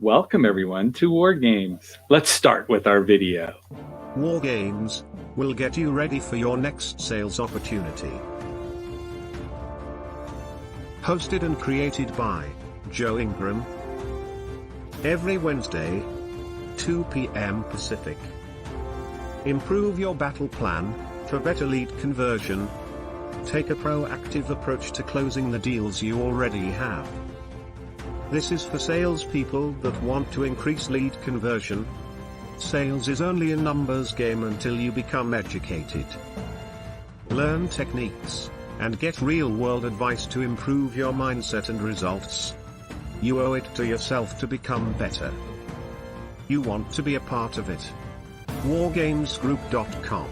Welcome everyone to War Games. Let's start with our video. War Games will get you ready for your next sales opportunity. Hosted and created by Joe Ingram. Every Wednesday, 2 p.m. Pacific. Improve your battle plan for better lead conversion. Take a proactive approach to closing the deals you already have. This is for salespeople that want to increase lead conversion. Sales is only a numbers game until you become educated. Learn techniques and get real-world advice to improve your mindset and results. You owe it to yourself to become better. You want to be a part of it. wargamesgroup.com.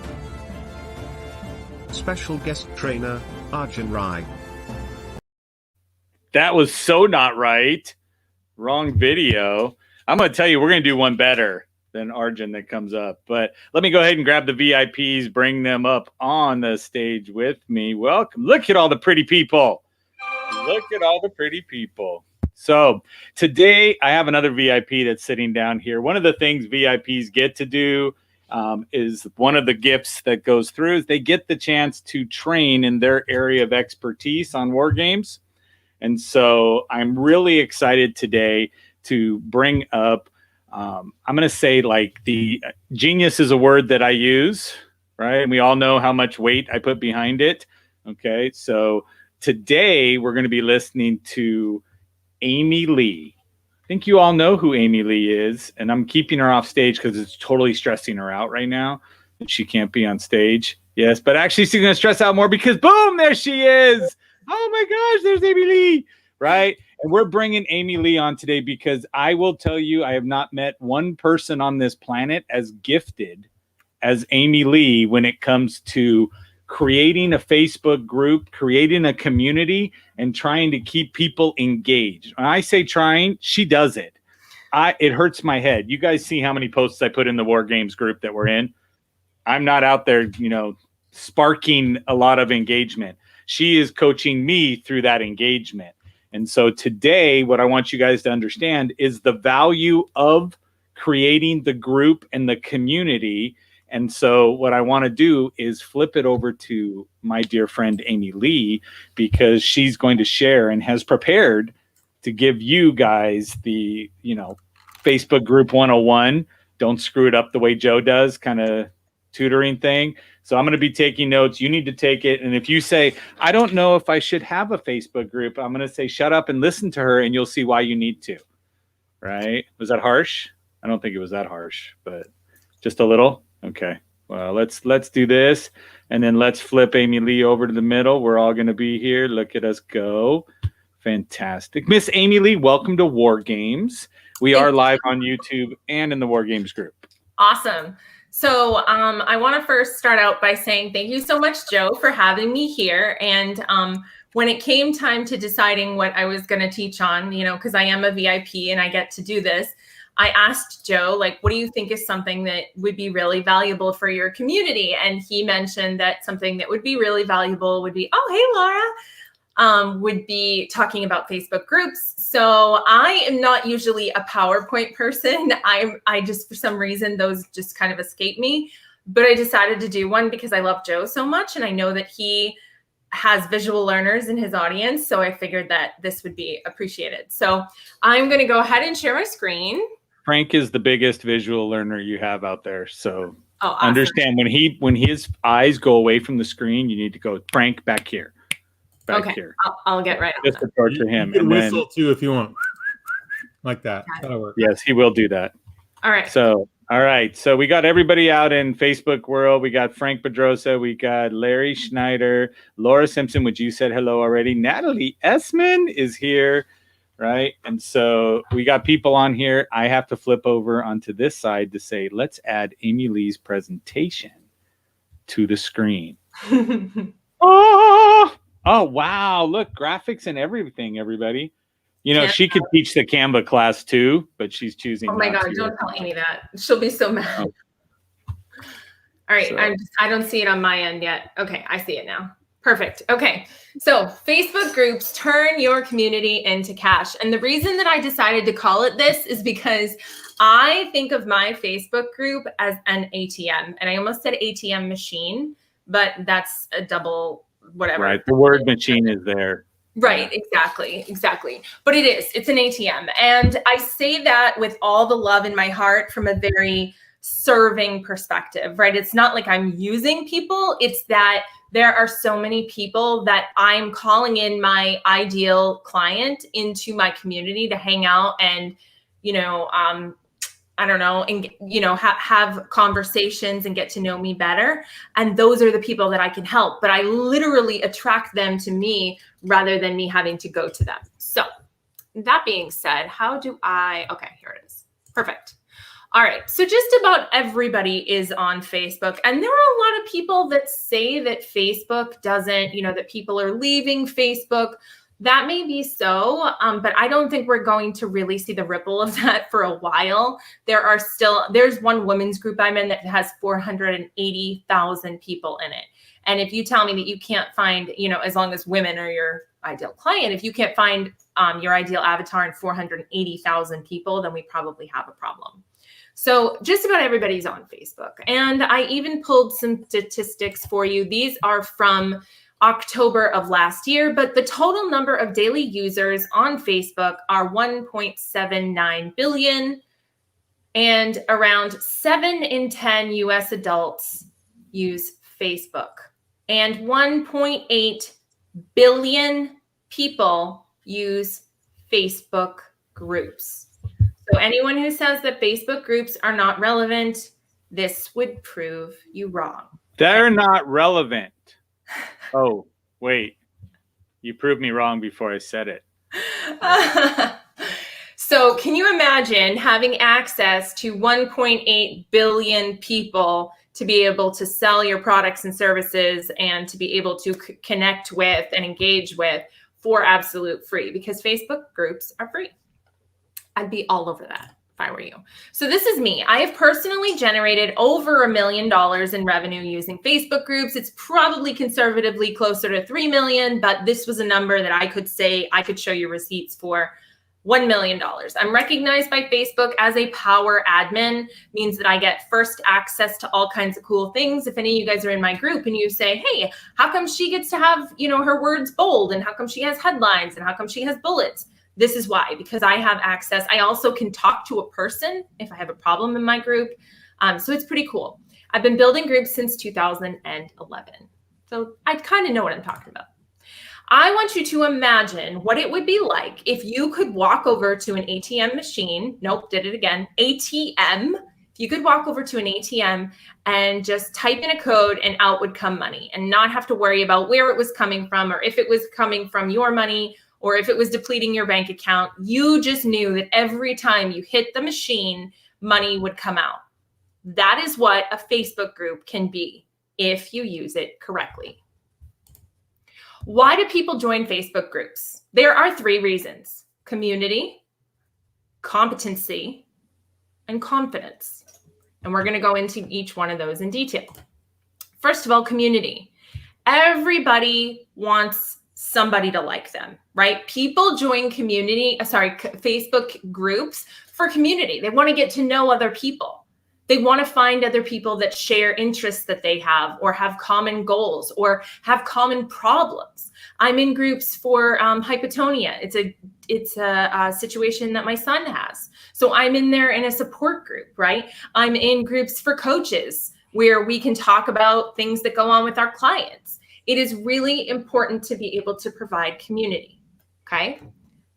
Special guest trainer, Arjun Rai. That was so not right. Wrong video. I'm going to tell you, we're going to do one better than Arjun that comes up. But let me go ahead and grab the VIPs, bring them up on the stage with me. Welcome. Look at all the pretty people. Look at all the pretty people. So today I have another VIP that's sitting down here. One of the things VIPs get to do is one of the gifts that goes through is they get the chance to train in their area of expertise on war games. And so I'm really excited today to bring up, I'm going to say like the genius is a word that I use, right? And we all know how much weight I put behind it. Okay. So today we're going to be listening to AmyLee. I think you all know who AmyLee is, and I'm keeping her off stage because it's totally stressing her out right now that she can't be on stage. Yes, but actually she's going to stress out more because boom, there she is. Oh my gosh, there's AmyLee, right? And we're bringing AmyLee on today because I will tell you, I have not met one person on this planet as gifted as AmyLee when it comes to creating a Facebook group, creating a community, and trying to keep people engaged. When I say trying, she does it. It hurts my head. You guys see how many posts I put in the War Games group that we're in? I'm not out there, sparking a lot of engagement. She is coaching me through that engagement. And so today, what I want you guys to understand is the value of creating the group and the community. And so what I want to do is flip it over to my dear friend AmyLee, because she's going to share and has prepared to give you guys the, Facebook group 101. Don't screw it up the way Joe does, kind of tutoring thing. So I'm going to be taking notes. You need to take it. And if you say, I don't know if I should have a Facebook group, I'm going to say, shut up and listen to her, and you'll see why you need to. Right? Was that harsh? I don't think it was that harsh, but just a little. Okay. Well, let's do this. And then let's flip AmyLee over to the middle. We're all going to be here. Look at us go. Fantastic. Miss AmyLee, welcome to War Games. We are live on YouTube and in the War Games group. Awesome. So I want to first start out by saying thank you so much, Joe, for having me here. And when it came time to deciding what I was going to teach on, because I am a VIP and I get to do this, I asked Joe, what do you think is something that would be really valuable for your community? And he mentioned that something that would be really valuable would be, oh, hey, Laura, would be talking about Facebook groups. So I am not usually a PowerPoint person. I just, for some reason, those just kind of escape me. But I decided to do one because I love Joe so much. And I know that he has visual learners in his audience. So I figured that this would be appreciated. So I'm going to go ahead and share my screen. Frank is the biggest visual learner you have out there. So awesome. Understand when his eyes go away from the screen, you need to go, Frank, back here. Okay, here. I'll get right on just to torture him. You can whistle too if you want. Like that. That'll work. Yes, he will do that. All right. So, all right. So we got everybody out in Facebook world. We got Frank Pedrosa. We got Larry Schneider. Laura Simpson, which you said hello already. Natalie Essman is here, right? And so we got people on here. I have to flip over onto this side to say, let's add AmyLee's presentation to the screen. Oh, wow. Look, graphics and everything, everybody. She could teach the Canva class too, but she's choosing. Oh my God, don't tell Amy that. She'll be so mad. Oh. All right. So, I don't see it on my end yet. Okay. I see it now. Perfect. Okay. So Facebook groups turn your community into cash. And the reason that I decided to call it this is because I think of my Facebook group as an ATM. And I almost said ATM machine, but that's a double whatever. Right. The word machine is there. Right, exactly. But it's an ATM. And I say that with all the love in my heart from a very serving perspective, right? It's not like I'm using people. It's that there are so many people that I'm calling in my ideal client into my community to hang out and, I don't know, and, have conversations and get to know me better. And those are the people that I can help, but I literally attract them to me rather than me having to go to them. So that being said, okay, here it is. Perfect. All right. So just about everybody is on Facebook. And there are a lot of people that say that Facebook doesn't, that people are leaving Facebook. That may be so, but I don't think we're going to really see the ripple of that for a while. There's one women's group I'm in that has 480,000 people in it. And if you tell me that you can't find, as long as women are your ideal client, if you can't find your ideal avatar in 480,000 people, then we probably have a problem. So just about everybody's on Facebook. And I even pulled some statistics for you. These are from October of last year, but the total number of daily users on Facebook are 1.79 billion, and around 7 in 10 US adults use Facebook, and 1.8 billion people use Facebook groups. So anyone who says that Facebook groups are not relevant, this would prove you wrong. They're not relevant. Oh, wait. You proved me wrong before I said it. So can you imagine having access to 1.8 billion people to be able to sell your products and services and to be able to connect with and engage with for absolute free? Because Facebook groups are free. I'd be all over that if I were you. So this is me. I have personally generated over $1 million in revenue using Facebook groups. It's probably conservatively closer to 3 million, but this was a number that I could say I could show you receipts for $1 million. I'm recognized by Facebook as a power admin, means that I get first access to all kinds of cool things. If any of you guys are in my group and you say, hey, how come she gets to have, her words bold, and how come she has headlines, and how come she has bullets? This is why, because I have access. I also can talk to a person if I have a problem in my group. So it's pretty cool. I've been building groups since 2011. So I kind of know what I'm talking about. I want you to imagine what it would be like if you could walk over to an ATM machine. Nope, did it again. ATM. If you could walk over to an ATM and just type in a code and out would come money, and not have to worry about where it was coming from, or if it was coming from your money, or if it was depleting your bank account. You just knew that every time you hit the machine, money would come out. That is what a Facebook group can be if you use it correctly. Why do people join Facebook groups? There are 3 reasons: community, competency, and confidence. And we're going to go into each one of those in detail. First of all, community. Everybody wants somebody to like them, right? People join Facebook groups for community. They want to get to know other people. They want to find other people that share interests that they have, or have common goals, or have common problems. I'm in groups for hypotonia. It's a situation that my son has. So I'm in there in a support group, right? I'm in groups for coaches where we can talk about things that go on with our clients. It is really important to be able to provide community, okay?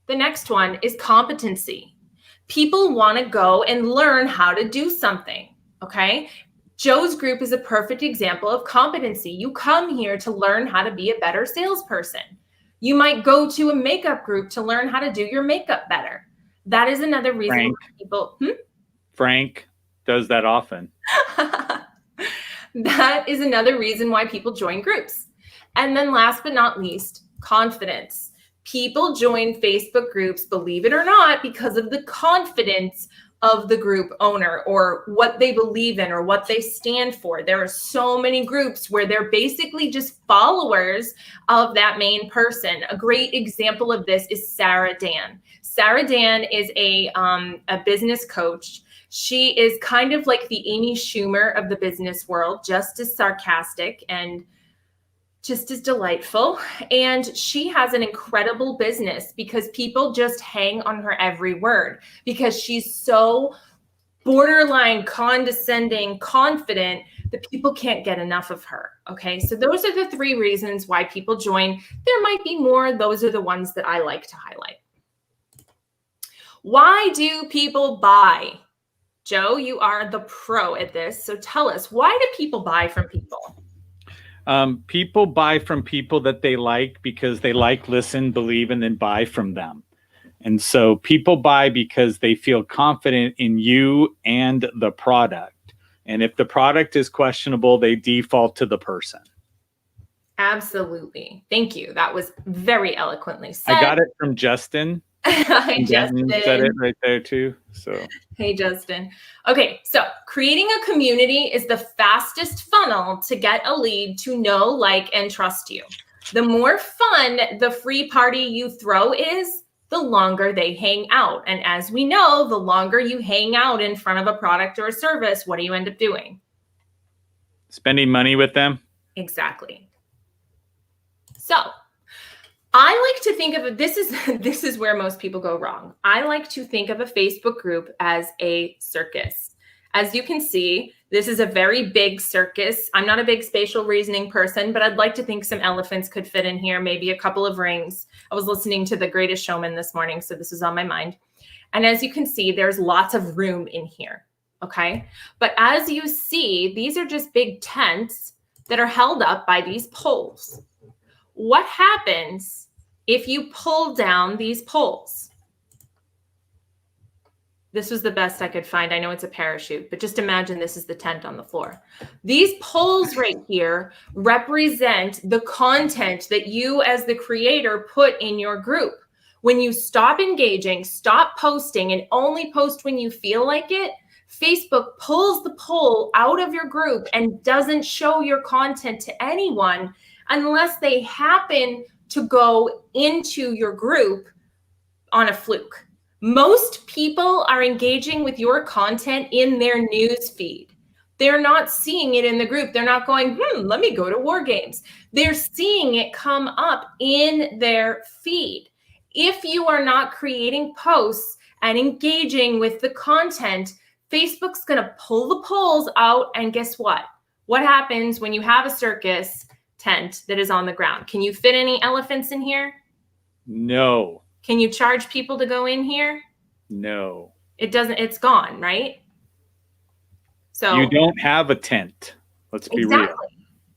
The next one is competency. People want to go and learn how to do something, okay? Joe's group is a perfect example of competency. You come here to learn how to be a better salesperson. You might go to a makeup group to learn how to do your makeup better. That is another reason people... Frank does that often. That is another reason why people join groups. And then last but not least, confidence. People join Facebook groups, believe it or not, because of the confidence of the group owner or what they believe in or what they stand for. There are so many groups where they're basically just followers of that main person. A great example of this is Sarah Dan. Sarah Dan is a business coach. She is kind of like the Amy Schumer of the business world, just as sarcastic and just as delightful. And she has an incredible business because people just hang on her every word because she's so borderline condescending, confident that people can't get enough of her. Okay. So those are the 3 reasons why people join. There might be more. Those are the ones that I like to highlight. Why do people buy? Joe, you are the pro at this. So tell us, why do people buy from people? People buy from people that they like because they like, listen, believe, and then buy from them. And so people buy because they feel confident in you and the product. And if the product is questionable, they default to the person. Absolutely. Thank you. That was very eloquently said. I got it from Justin. Hi, Justin. Said it right there too. So hey, Justin. Okay, so creating a community is the fastest funnel to get a lead to know, like, and trust you. The more fun the free party you throw is, the longer they hang out. And as we know, the longer you hang out in front of a product or a service, what do you end up doing? Spending money with them. Exactly. So I like to think of this is where most people go wrong. I like to think of a Facebook group as a circus. As you can see, this is a very big circus. I'm not a big spatial reasoning person, but I'd like to think some elephants could fit in here, maybe a couple of rings. I was listening to The Greatest Showman this morning, so this is on my mind. And as you can see, there's lots of room in here, okay? But as you see, these are just big tents that are held up by these poles. What happens if you pull down these poles? This was the best I could find. I know it's a parachute, but just imagine this is the tent on the floor. These poles right here represent the content that you as the creator put in your group. When you stop engaging, stop posting, and only post when you feel like it, Facebook pulls the poll out of your group and doesn't show your content to anyone unless they happen to go into your group on a fluke. Most people are engaging with your content in their news feed. They're not seeing it in the group. They're not going, let me go to War Games. They're seeing it come up in their feed. If you are not creating posts and engaging with the content, Facebook's going to pull the polls out. And guess what? What happens when you have a circus tent that is on the ground? Can you fit any elephants in here? No. Can you charge people to go in here? No. It doesn't, it's gone, right? So you don't have a tent. Let's be real.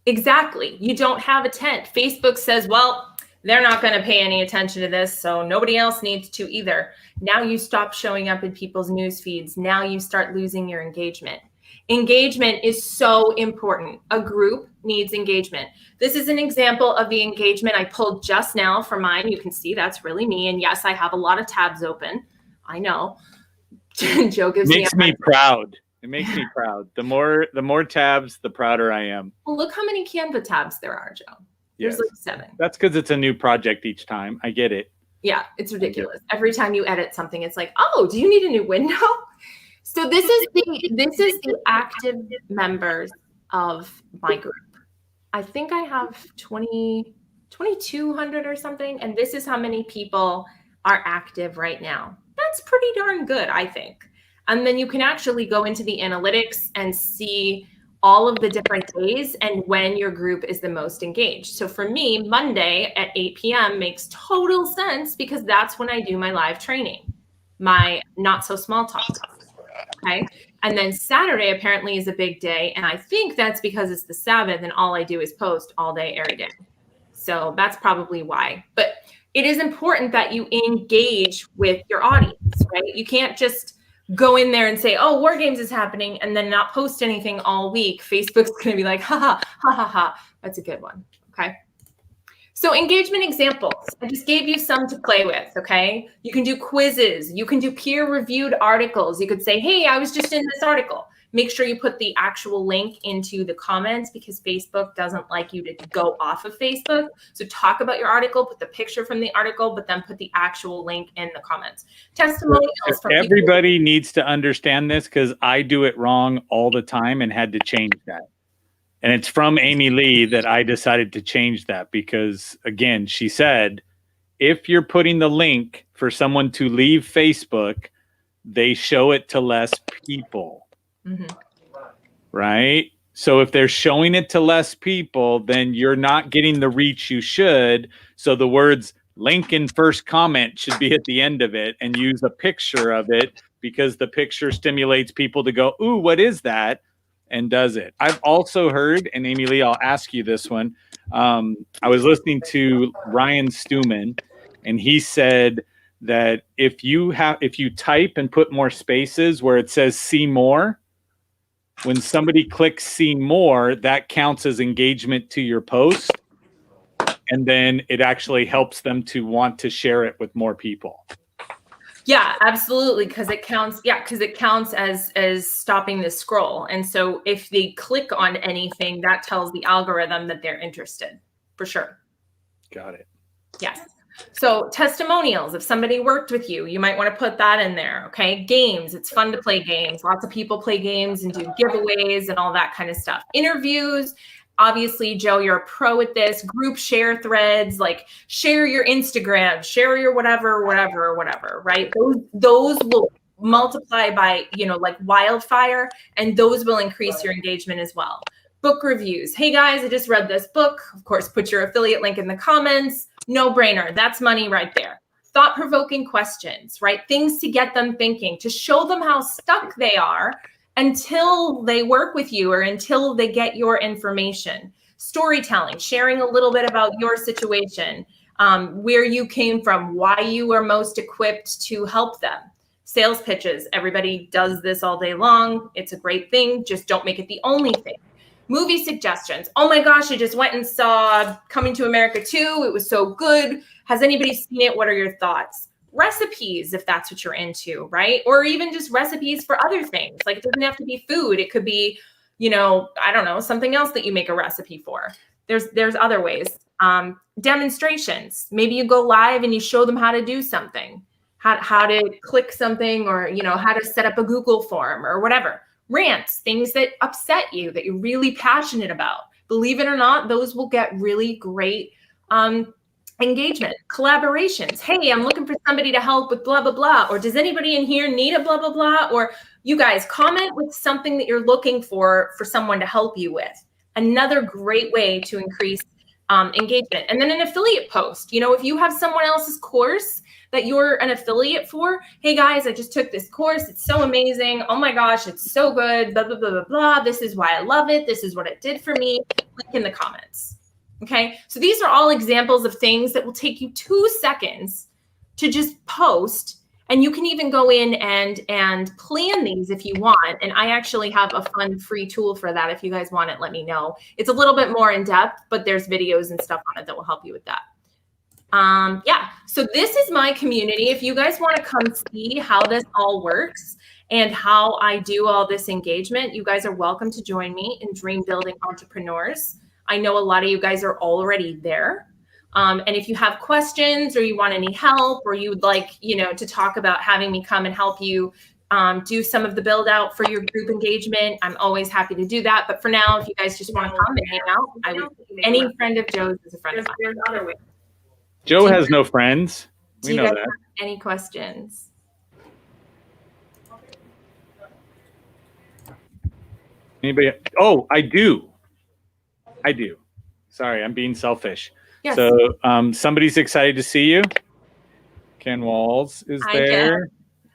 Exactly. You don't have a tent. Facebook says, well, they're not going to pay any attention to this, so nobody else needs to either. Now you stop showing up in people's news feeds. Now you start losing your engagement. Engagement is so important. A group needs engagement. This is an example of the engagement I pulled just now for mine. You can see that's really me. And yes, I have a lot of tabs open. I know. Joe makes me proud. It makes me proud. The more tabs, the prouder I am. Well, look how many Canva tabs there are, Joe. There's like 7. That's because it's a new project each time. I get it. Yeah, it's ridiculous. Every time you edit something, it's like, oh, do you need a new window? So this is the active members of my group. I think I have 2,200 or something. And this is how many people are active right now. That's pretty darn good, I think. And then you can actually go into the analytics and see all of the different days and when your group is the most engaged. So for me, Monday at 8 p.m. makes total sense because that's when I do my live training, my not so small talk. Okay. And then Saturday apparently is a big day. And I think that's because it's the Sabbath and all I do is post all day, every day. So that's probably why. But it is important that you engage with your audience, right? You can't just go in there and say, oh, War Games is happening and then not post anything all week. Facebook's going to be like, ha, ha, ha, ha, ha. That's a good one. Okay. So engagement examples, I just gave you some to play with, okay? You can do quizzes. You can do peer-reviewed articles. You could say, hey, I was just in this article. Make sure you put the actual link into the comments because Facebook doesn't like you to go off of Facebook. So talk about your article, put the picture from the article, but then put the actual link in the comments. Testimonials from everybody needs to understand this because I do it wrong all the time and had to change that. And it's from AmyLee that I decided to change that because, again, she said, if you're putting the link for someone to leave Facebook, they show it to less people. Mm-hmm. Right? So if they're showing it to less people, then you're not getting the reach you should. So the words link in first comment should be at the end of it and use a picture of it because the picture stimulates people to go, ooh, what is that? And does it. I've also heard, and AmyLee, I'll ask you this one. I was listening to Ryan Stewman, and he said that if you type and put more spaces where it says see more, when somebody clicks see more, that counts as engagement to your post. And then it actually helps them to want to share it with more people. Yeah, absolutely. Because it counts. Yeah, because it counts as stopping the scroll. And so if they click on anything, that tells the algorithm that they're interested for sure. Got it. Yes. So testimonials, if somebody worked with you, you might want to put that in there. Okay. Games. It's fun to play games. Lots of people play games and do giveaways and all that kind of stuff. Interviews. Obviously, Joe, you're a pro at this. Group share threads, like share your Instagram, share your whatever, right? Those will multiply by, like wildfire, and those will increase your engagement as well. Book reviews. Hey guys, I just read this book. Of course, put your affiliate link in the comments. No brainer. That's money right there. Thought-provoking questions, right? Things to get them thinking, to show them how stuck they are until they work with you or until they get your information. Storytelling, sharing a little bit about your situation, where you came from, why you are most equipped to help them. Sales pitches, everybody does this all day long. It's a great thing. Just don't make it the only thing. Movie suggestions. Oh my gosh, I just went and saw Coming to America 2. It was so good. Has anybody seen it? What are your thoughts? Recipes, if that's what you're into, right? Or even just recipes for other things. Like it doesn't have to be food. It could be, I don't know, something else that you make a recipe for. There's other ways. Demonstrations. Maybe you go live and you show them how to do something, how to click something, or, how to set up a Google form or whatever. Rants, things that upset you, that you're really passionate about. Believe it or not, those will get really great engagement. Collaborations. Hey, I'm looking for somebody to help with blah, blah, blah. Or does anybody in here need a blah, blah, blah? Or you guys comment with something that you're looking for someone to help you with. Another great way to increase engagement. And then an affiliate post. If you have someone else's course that you're an affiliate for, hey guys, I just took this course. It's so amazing. Oh my gosh, it's so good. Blah, blah, blah, blah, blah. This is why I love it. This is what it did for me. Link in the comments. Okay. So these are all examples of things that will take you 2 seconds to just post. And you can even go in and plan these if you want. And I actually have a fun free tool for that. If you guys want it, let me know. It's a little bit more in depth, but there's videos and stuff on it that will help you with that. Yeah, so this is my community. If you guys want to come see how this all works and how I do all this engagement, you guys are welcome to join me in Dream Building Entrepreneurs. I know a lot of you guys are already there. And if you have questions or you want any help, or you would like, to talk about having me come and help you do some of the build out for your group engagement, I'm always happy to do that. But for now, if you guys just want to come and hang out, any friend of Joe's is a friend of mine. Joe has no friends. We know that. Have any questions? Anybody? Oh, I do. Sorry, I'm being selfish. Yes. So somebody's excited to see you. Ken Walls is there.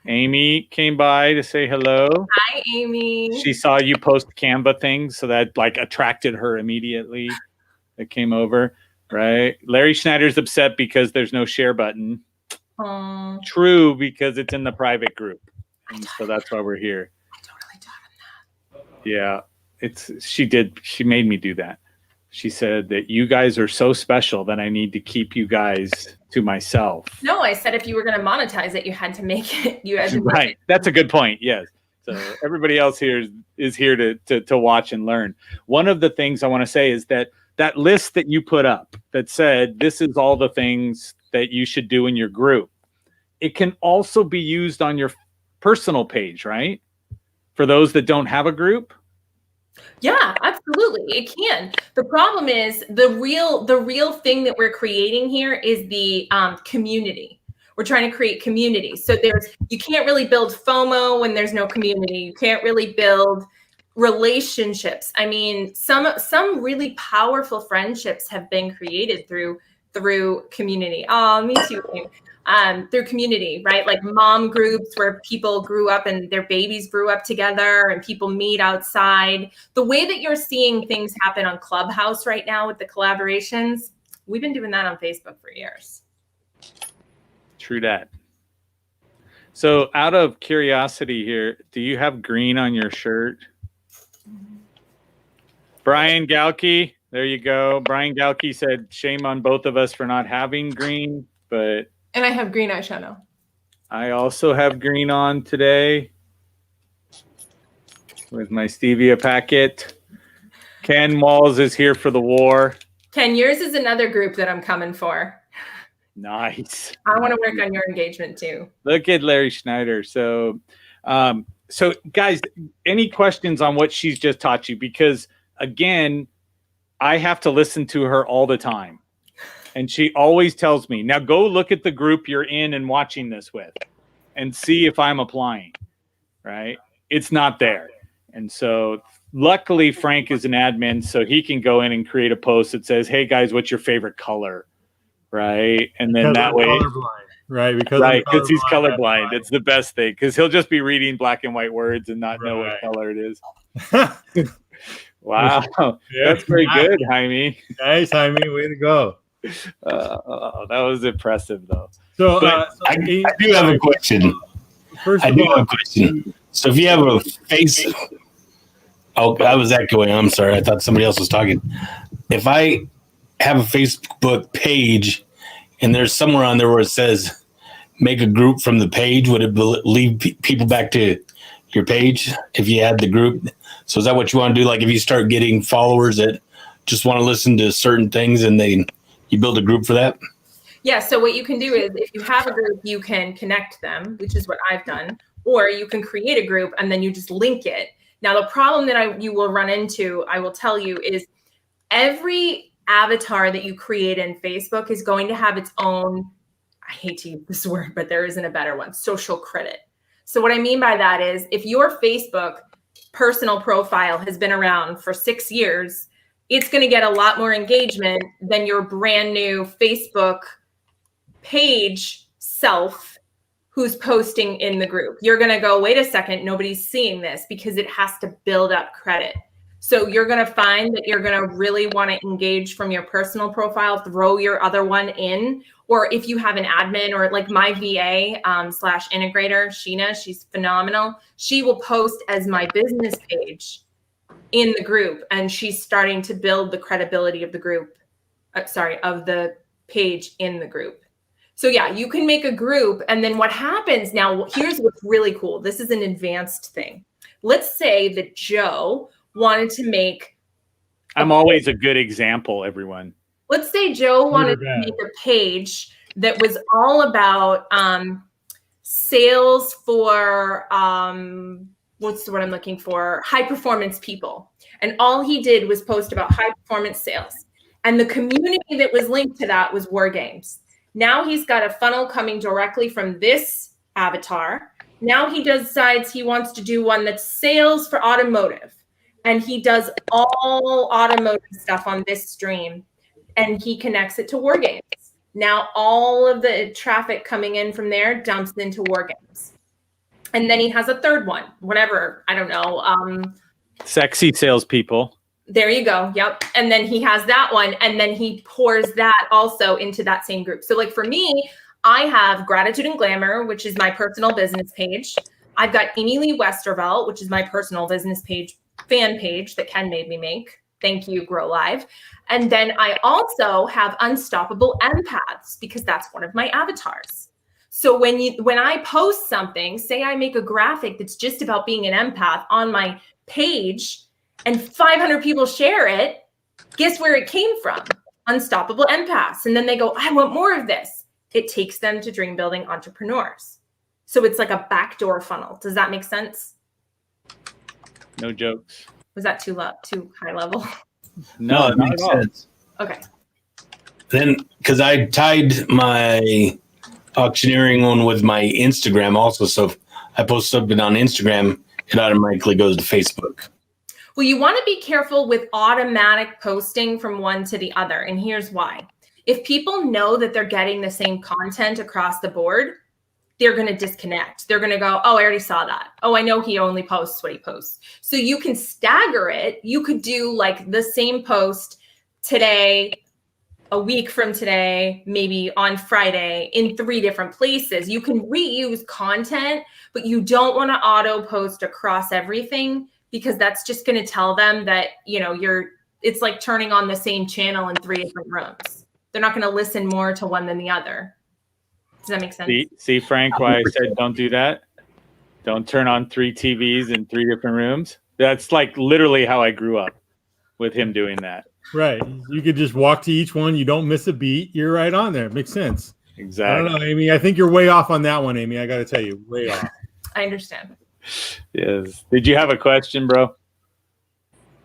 Amy came by to say hello. Hi, Amy. She saw you post Canva things, so that attracted her immediately. That came over. Right. Larry Schneider's upset because there's no share button. True, because it's in the private group. And so that's why we're here. I totally taught him that. Yeah. She made me do that. She said that you guys are so special that I need to keep you guys to myself. No, I said if you were going to monetize it, you had to make it. You had to make Right. it. That's a good point. Yes. So everybody else here is here to watch and learn. One of the things I want to say is that list that you put up that said this is all the things that you should do in your group, it can also be used on your personal page, right? For those that don't have a group. Yeah, absolutely. It can. The problem is the real thing that we're creating here is the community. We're trying to create community. So you can't really build FOMO when there's no community. You can't really build relationships. I mean, some really powerful friendships have been created through community. Oh, me too. Through community, right? Like mom groups where people grew up and their babies grew up together and people meet outside. The way that you're seeing things happen on Clubhouse right now with the collaborations, we've been doing that on Facebook for years. True that. So out of curiosity here, do you have green on your shirt? Brian Galkey, there you go. Brian Galkey said, shame on both of us for not having green, but... And I have green eyeshadow. I also have green on today with my stevia packet. Ken Walls is here for the war. Ken, yours is another group that I'm coming for. Nice. I want to work on your engagement too. Look at Larry Schneider. So guys, any questions on what she's just taught you? Because again, I have to listen to her all the time. And she always tells me, now go look at the group you're in and watching this with and see if I'm applying, right? It's not there. And so luckily Frank is an admin, so he can go in and create a post that says, hey guys, what's your favorite color? Right. And then that way, right? Because he's colorblind. It's the best thing because he'll just be reading black and white words and not know what color it is. Wow. Yeah. That's very good, Jaime. Nice, Jaime. Way to go. That was impressive, though. So, I do have a question. I do have a question. So if you have a face, oh, I was echoing. I'm sorry. I thought somebody else was talking. If I have a Facebook page and there's somewhere on there where it says make a group from the page, would it lead people back to your page if you add the group? So is that what you want to do? Like if you start getting followers that just want to listen to certain things and you build a group for that? Yeah, so what you can do is if you have a group, you can connect them, which is what I've done, or you can create a group and then you just link it. Now, the problem that you will run into, I will tell you, is every avatar that you create in Facebook is going to have its own, I hate to use this word, but there isn't a better one, social credit. So what I mean by that is if your Facebook personal profile has been around for 6 years, it's going to get a lot more engagement than your brand new Facebook page self who's posting in the group. You're going to go, wait a second, nobody's seeing this because it has to build up credit. So you're going to find that you're going to really want to engage from your personal profile, throw your other one in, or if you have an admin or like my VA / integrator, Sheena, she's phenomenal. She will post as my business page in the group, and she's starting to build the credibility of the group, of the page in the group. So yeah, you can make a group, and then what happens now, here's what's really cool. This is an advanced thing. Let's say that Joe wanted to make I'm always a good example, everyone. Let's say Joe wanted to make a page that was all about sales for what's the word I'm looking for? High performance people. And all he did was post about high performance sales. And the community that was linked to that was War Games. Now he's got a funnel coming directly from this avatar. Now he decides he wants to do one that's sales for automotive. And he does all automotive stuff on this stream. And he connects it to War Games. Now all of the traffic coming in from there dumps into War Games. And then he has a third one, whatever, I don't know. Sexy salespeople. There you go. Yep. And then he has that one. And then he pours that also into that same group. So like for me, I have Gratitude and Glamour, which is my personal business page. I've got AmyLee Westervelt, which is my personal business page, fan page that Ken made me make. Thank you, Grow Live. And then I also have Unstoppable Empaths because that's one of my avatars. So when I post something, say I make a graphic that's just about being an empath on my page and 500 people share it, guess where it came from? Unstoppable Empaths. And then they go, I want more of this. It takes them to dream building entrepreneurs. So it's like a backdoor funnel. Does that make sense? No jokes. Was that too high level? No, it makes sense. Okay. Then, because I tied my auctioneering one with my Instagram also, so if I post something on Instagram, it automatically goes to Facebook. Well, you want to be careful with automatic posting from one to the other. And here's why. If people know that they're getting the same content across the board, they're going to disconnect. They're going to go, oh, I already saw that. Oh, I know he only posts what he posts. So you can stagger it. You could do like the same post today, a week from today, maybe on Friday in 3 different places. You can reuse content, but you don't want to auto post across everything because that's just going to tell them that, it's like turning on the same channel in 3 different rooms. They're not going to listen more to one than the other. Does that make sense? See, Frank, why I said don't do that? Don't turn on 3 TVs in 3 different rooms. That's like literally how I grew up with him doing that. Right. You could just walk to each one. You don't miss a beat. You're right on there. It makes sense. Exactly. I don't know, Amy. I think you're way off on that one, Amy. I got to tell you, way off. I understand. Yes. Did you have a question, bro?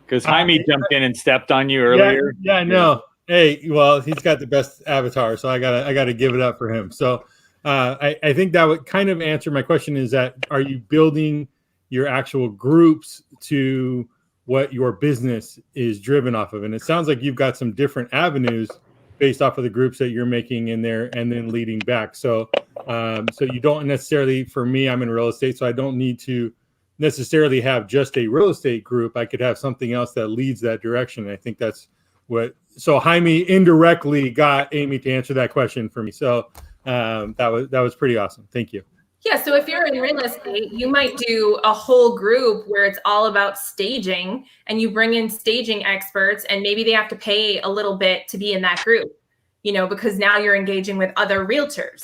Because Jaime jumped in and stepped on you earlier. Yeah, I know. Hey, well, he's got the best avatar, so I gotta give it up for him. So I think that would kind of answer my question is that are you building your actual groups to what your business is driven off of? And it sounds like you've got some different avenues based off of the groups that you're making in there and then leading back. So so you don't necessarily, for me, I'm in real estate, so I don't need to necessarily have just a real estate group. I could have something else that leads that direction. And I think that's so Jaime indirectly got Amy to answer that question for me. So that was pretty awesome. Thank you. Yeah. So if you're in real estate, you might do a whole group where it's all about staging and you bring in staging experts and maybe they have to pay a little bit to be in that group, because now you're engaging with other realtors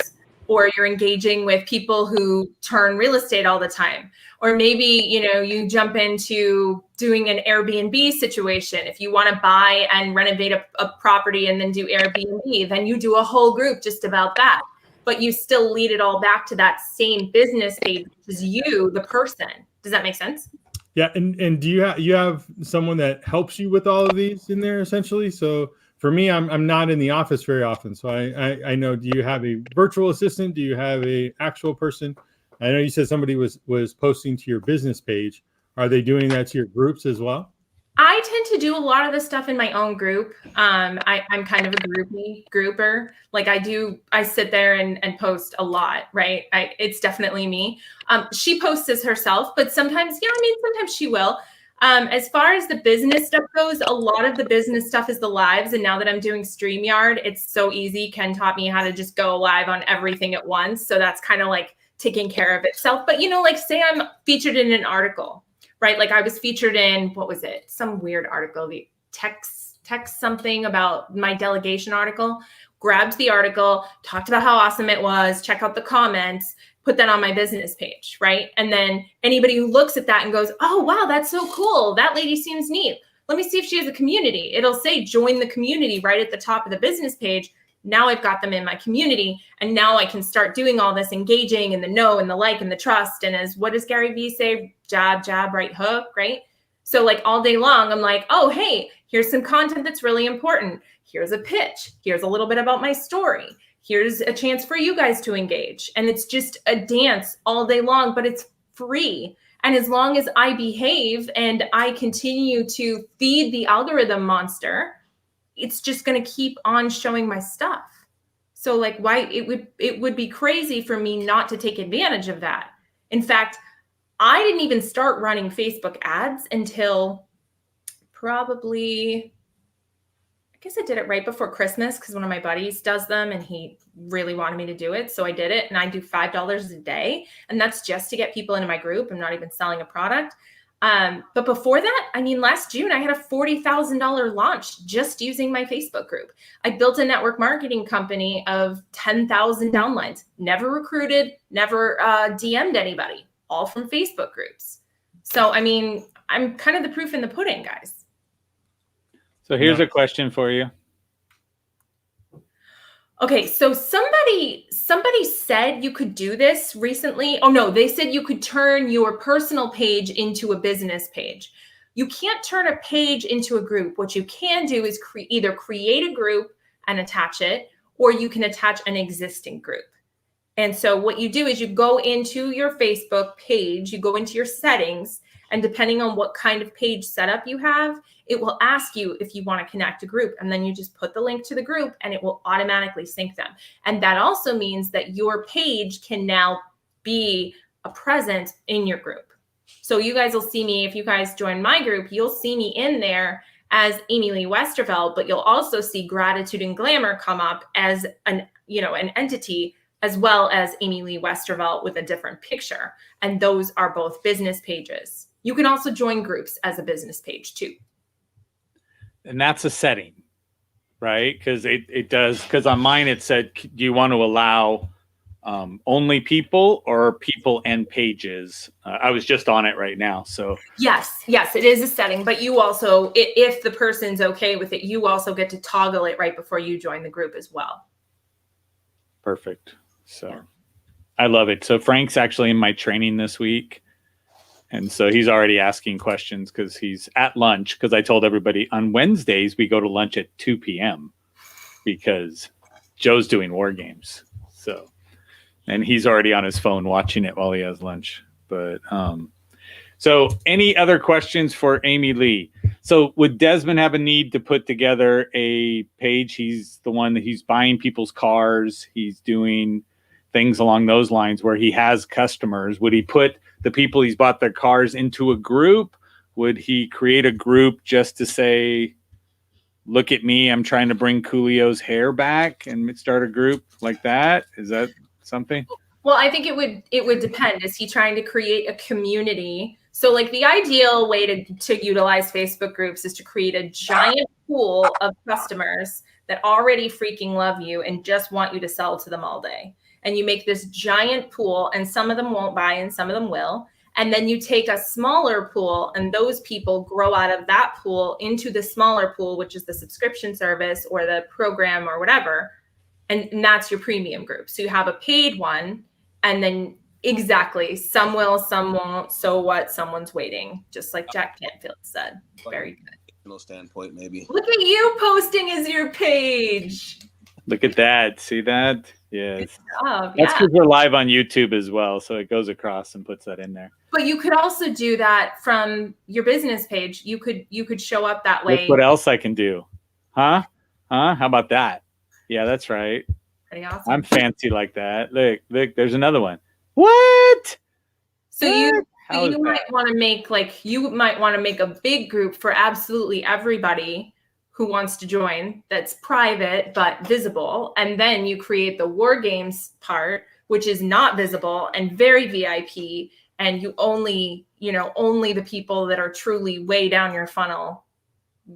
or you're engaging with people who turn real estate all the time. Or maybe, you jump into doing an Airbnb situation. If you want to buy and renovate a property and then do Airbnb, then you do a whole group just about that. But you still lead it all back to that same business page, which is you, the person. Does that make sense? Yeah. And do you have someone that helps you with all of these in there essentially? So for me, I'm not in the office very often. So I know, do you have a virtual assistant? Do you have a actual person? I know you said somebody was posting to your business page. Are they doing that to your groups as well? I tend to do a lot of the stuff in my own group. I'm kind of a grouper. Like I sit there and post a lot, right? It's definitely me. She posts as herself, but sometimes she will. As far as the business stuff goes, a lot of the business stuff is the lives. And now that I'm doing StreamYard, it's so easy. Ken taught me how to just go live on everything at once. So that's kind of like taking care of itself. But, like say I'm featured in an article, right? Like I was featured in, what was it? Some weird article, the text something about my delegation article, grabbed the article, talked about how awesome it was, check out the comments, put that on my business page, right? And then anybody who looks at that and goes, oh, wow, that's so cool. That lady seems neat. Let me see if she has a community. It'll say join the community right at the top of the business page. Now I've got them in my community and now I can start doing all this engaging and the know and the like and the trust. And what does Gary Vee say? Jab, right hook, right? So like all day long, I'm like, oh, hey, here's some content that's really important. Here's a pitch. Here's a little bit about my story. Here's a chance for you guys to engage. And it's just a dance all day long, but it's free. And as long as I behave and I continue to feed the algorithm monster, it's just going to keep on showing my stuff. So like why it would be crazy for me not to take advantage of that. In fact, I didn't even start running Facebook ads until probably, I guess I did it right before Christmas because one of my buddies does them and he really wanted me to do it. So I did it and I do $5 a day. And that's just to get people into my group. I'm not even selling a product. But before that, I mean, last June, I had a $40,000 launch just using my Facebook group. I built a network marketing company of 10,000 downlines, never recruited, never DM'd anybody, all from Facebook groups. So, I mean, I'm kind of the proof in the pudding, guys. So here's a question for you. Okay, so somebody said you could do this recently. Oh no, they said you could turn your personal page into a business page. You can't turn a page into a group. What you can do is either create a group and attach it, or you can attach an existing group. And so what you do is you go into your Facebook page, you go into your settings, and depending on what kind of page setup you have, it will ask you if you want to connect a group. And then you just put the link to the group and it will automatically sync them. And that also means that your page can now be a presence in your group. So you guys will see me, if you guys join my group, you'll see me in there as AmyLee Westervelt, but you'll also see Gratitude and Glamour come up as an entity, as well as AmyLee Westervelt with a different picture. And those are both business pages. You can also join groups as a business page too. And that's a setting, right? Because it does, because on mine it said, do you want to allow only people or people and pages? I was just on it right now. So yes, it is a setting, but you also, if the person's okay with it, you also get to toggle it right before you join the group as well. Perfect. So yeah. I love it. So Frank's actually in my training this week. And so he's already asking questions because he's at lunch, because I told everybody on Wednesdays we go to lunch at 2 p.m. because Joe's doing war games. So, and he's already on his phone watching it while he has lunch. But so any other questions for AmyLee? So would Desmond have a need to put together a page? He's the one that he's buying people's cars. He's doing things along those lines where he has customers. Would he put the people he's bought their cars into a group? Would he create a group just to say, look at me, I'm trying to bring Coolio's hair back, and start a group like that? Is that something? Well, I think it would depend. Is he trying to create a community? So like the ideal way to utilize Facebook groups is to create a giant pool of customers that already freaking love you and just want you to sell to them all day. And you make this giant pool, and some of them won't buy and some of them will. And then you take a smaller pool, and those people grow out of that pool into the smaller pool, which is the subscription service or the program or whatever. And that's your premium group. So you have a paid one, and then exactly, some will, some won't. So what? Someone's waiting, just like Jack Canfield said. Very good. Standpoint, maybe. Look at you posting as your page. Look at that. See that? Yes. That's because we're live on YouTube as well. So it goes across and puts that in there. But you could also do that from your business page. You could show up that way. Look what else I can do. Huh? How about that? Yeah, that's right. Pretty awesome. I'm fancy like that. Look, there's another one. What? So you might want to make a big group for absolutely everybody who wants to join, that's private but visible. And then you create the war games part, which is not visible and very VIP. And you only the people that are truly way down your funnel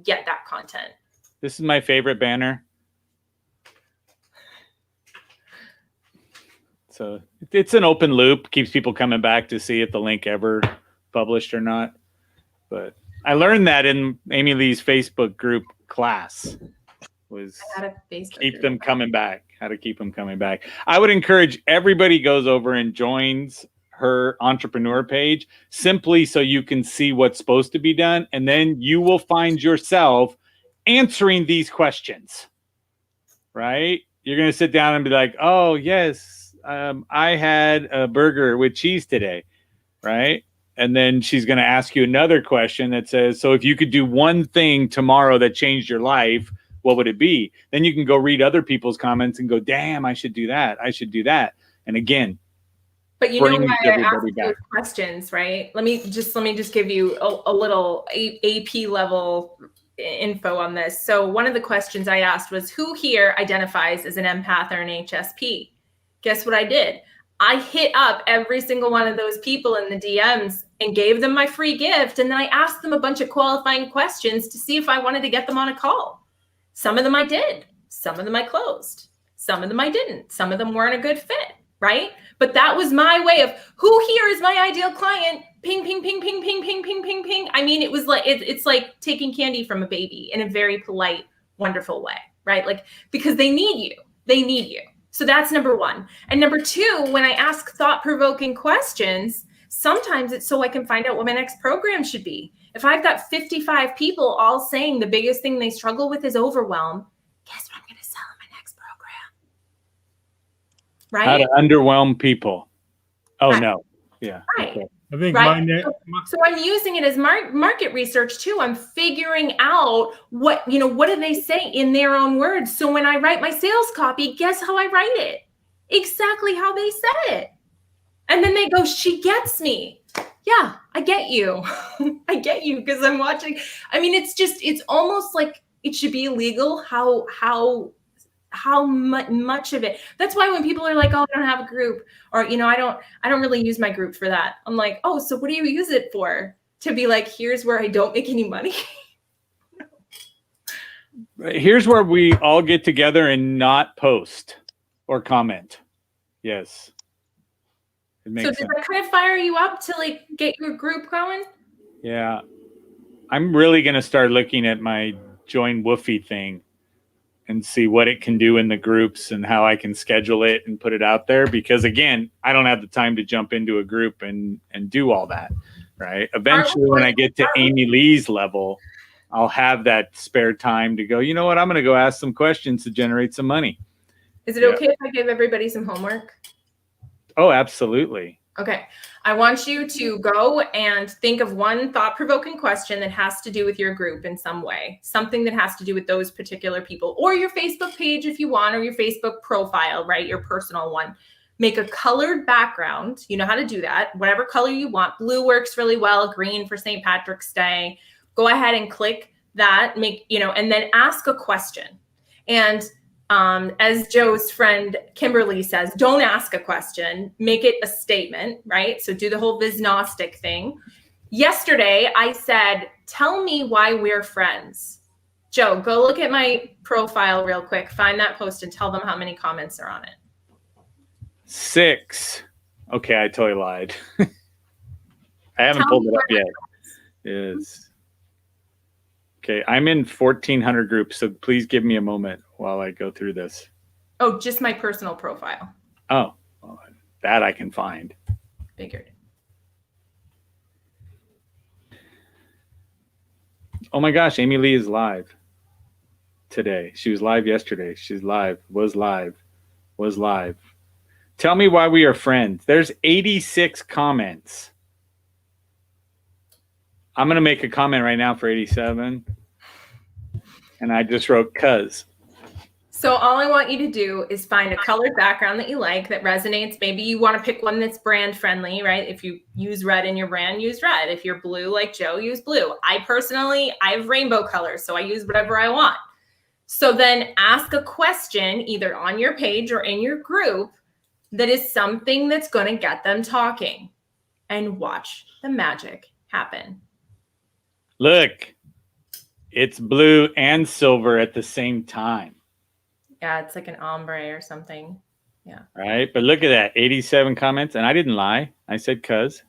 get that content. This is my favorite banner. So it's an open loop, keeps people coming back to see if the link ever published or not. But I learned that in AmyLee's Facebook group class, was keep them coming back, how to keep them coming back. I would encourage everybody goes over and joins her entrepreneur page simply so you can see what's supposed to be done. And then you will find yourself answering these questions, right? You're going to sit down and be like, oh, yes, I had a burger with cheese today, right? And then she's going to ask you another question that says, so if you could do one thing tomorrow that changed your life, what would it be? Then you can go read other people's comments and go, damn, I should do that. I should do that. And again, but you know why I asked those questions, right? Let me just give you a little AP level info on this. So one of the questions I asked was, who here identifies as an empath or an HSP? Guess what I did? I hit up every single one of those people in the DMs and gave them my free gift. And then I asked them a bunch of qualifying questions to see if I wanted to get them on a call. Some of them I did. Some of them I closed. Some of them I didn't. Some of them weren't a good fit, right? But that was my way of, who here is my ideal client? Ping, ping, ping, ping, ping, ping, ping, ping, ping. I mean, it was like, it's like taking candy from a baby in a very polite, wonderful way, right? Like, because they need you. They need you. So that's number one. And number two, when I ask thought-provoking questions, sometimes it's so I can find out what my next program should be. If I've got 55 people all saying the biggest thing they struggle with is overwhelm, guess what I'm going to sell in my next program? Right? How to underwhelm people. Oh, Right. no. Yeah. Right. Okay. I think Right. So I'm using it as market research too. I'm figuring out what do they say in their own words. So when I write my sales copy, guess how I write it? Exactly how they said it. And then they go, she gets me. Yeah, I get you. I get you because I'm watching. I mean, it's almost like it should be illegal how much of it. That's why when people are like, oh, I don't have a group, or, I don't really use my group for that. I'm like, oh, so what do you use it for? To be like, here's where I don't make any money. Here's where we all get together and not post or comment. Yes. It makes So does sense. that kind of fire you up to like get your group going? Yeah. I'm really going to start looking at my join Woofy thing and see what it can do in the groups and how I can schedule it and put it out there. Because again, I don't have the time to jump into a group and do all that, right? Eventually, when I get to AmyLee's level, I'll have that spare time to go, you know what? I'm going to go ask some questions to generate some money. Is it okay if I give everybody some homework? Oh, absolutely. Okay. I want you to go and think of one thought-provoking question that has to do with your group in some way, something that has to do with those particular people, or your Facebook page if you want, or your Facebook profile, right? Your personal one. Make a colored background. You know how to do that. Whatever color you want. Blue works really well. Green for St. Patrick's Day. Go ahead and click that, and then ask a question. And as Joe's friend Kimberly says, don't ask a question, make it a statement, right? So do the whole Visnostic thing. Yesterday, I said, tell me why we're friends. Joe, go look at my profile real quick, find that post and tell them how many comments are on it. 6. Okay, I totally lied. I haven't pulled it up yet. Is okay, I'm in 1,400 groups, so please give me a moment while I go through this. Oh, just my personal profile. Oh, well, that I can find. Figured. Oh my gosh, AmyLee is live today. She was live yesterday. She's live, was live. Tell me why we are friends. There's 86 comments. I'm going to make a comment right now for 87. And I just wrote cuz. So all I want you to do is find a colored background that you like, that resonates. Maybe you want to pick one that's brand friendly, right? If you use red in your brand, use red. If you're blue like Joe, use blue. I have rainbow colors, so I use whatever I want. So then ask a question either on your page or in your group that is something that's going to get them talking, and watch the magic happen. Look, it's blue and silver at the same time. Yeah, it's like an ombre or something. Yeah. Right. But look at that. 87 comments. And I didn't lie. I said cuz.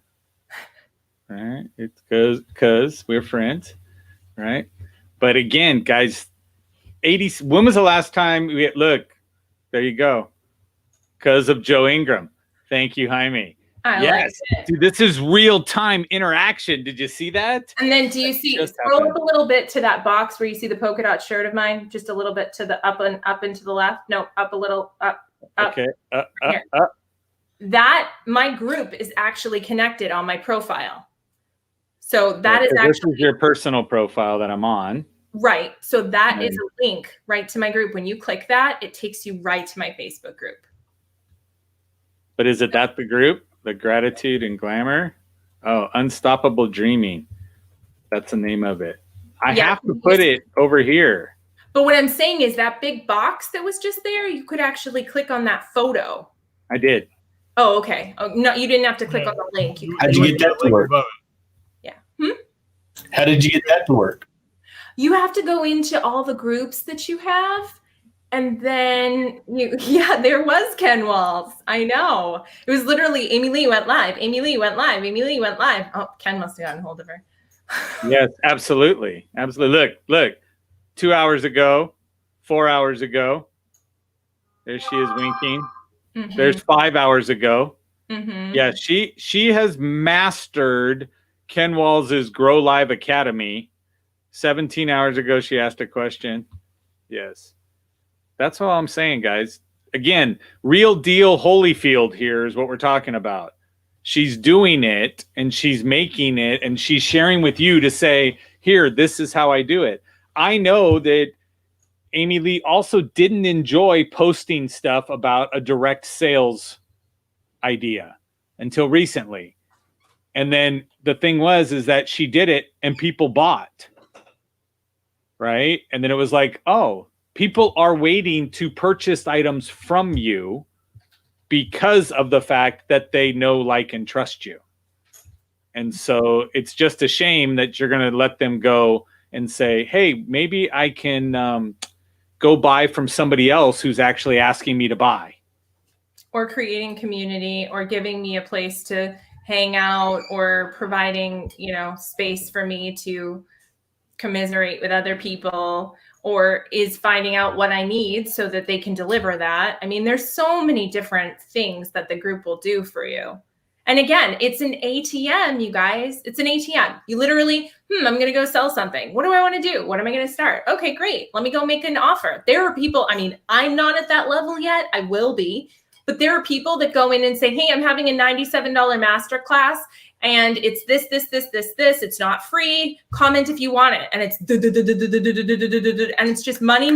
All right. It's cuz we're friends. Right. But again, guys, when was the last time look, there you go. Cuz of Joe Ingram. Thank you, Jaime. Yes. Like dude, this is real-time interaction. Did you see that? And then do you see, scroll up a little bit to that box where you see the polka dot shirt of mine, just a little bit to the up and to the left. No, up a little, up. Okay, up. That, my group is actually connected on my profile. So that is actually. This is your personal profile that I'm on. Right. So that is a link right to my group. When you click that, it takes you right to my Facebook group. But is it that the group? The Gratitude and Glamour? Oh, Unstoppable Dreaming. That's the name of it. I have to put it over here. But what I'm saying is that big box that was just there, you could actually click on that photo. I did. Oh, okay. Oh, no, you didn't have to click on the link. How'd you get that to work? How did you get that to work? You have to go into all the groups that you have. And then there was Ken Walls. I know. It was literally AmyLee went live. AmyLee went live. AmyLee went live. Oh, Ken must have gotten hold of her. Yes, absolutely. Absolutely. Look, 2 hours ago, 4 hours ago, there she is winking. Mm-hmm. There's 5 hours ago. Mm-hmm. Yeah, she has mastered Ken Walls' Grow Live Academy. 17 hours ago, she asked a question. Yes. That's all I'm saying, guys. Again, real deal Holyfield here is what we're talking about. She's doing it and she's making it and she's sharing with you to say, here, this is how I do it. I know that AmyLee also didn't enjoy posting stuff about a direct sales idea until recently. And then the thing is that she did it and people bought. Right? And then it was like, oh, people are waiting to purchase items from you because of the fact that they know, like, and trust you. And so it's just a shame that you're going to let them go and say, hey, maybe I can go buy from somebody else who's actually asking me to buy. Or creating community or giving me a place to hang out or providing, space for me to commiserate with other people, or is finding out what I need so that they can deliver that. I mean, there's so many different things that the group will do for you. And again, it's an ATM, you guys. It's an ATM. You literally, I'm going to go sell something. What do I want to do? What am I going to start? Okay, great. Let me go make an offer. There are people, I'm not at that level yet. I will be. But there are people that go in and say, hey, I'm having a $97 masterclass. And it's this. It's not free. Comment if you want it. And it's and it's just money.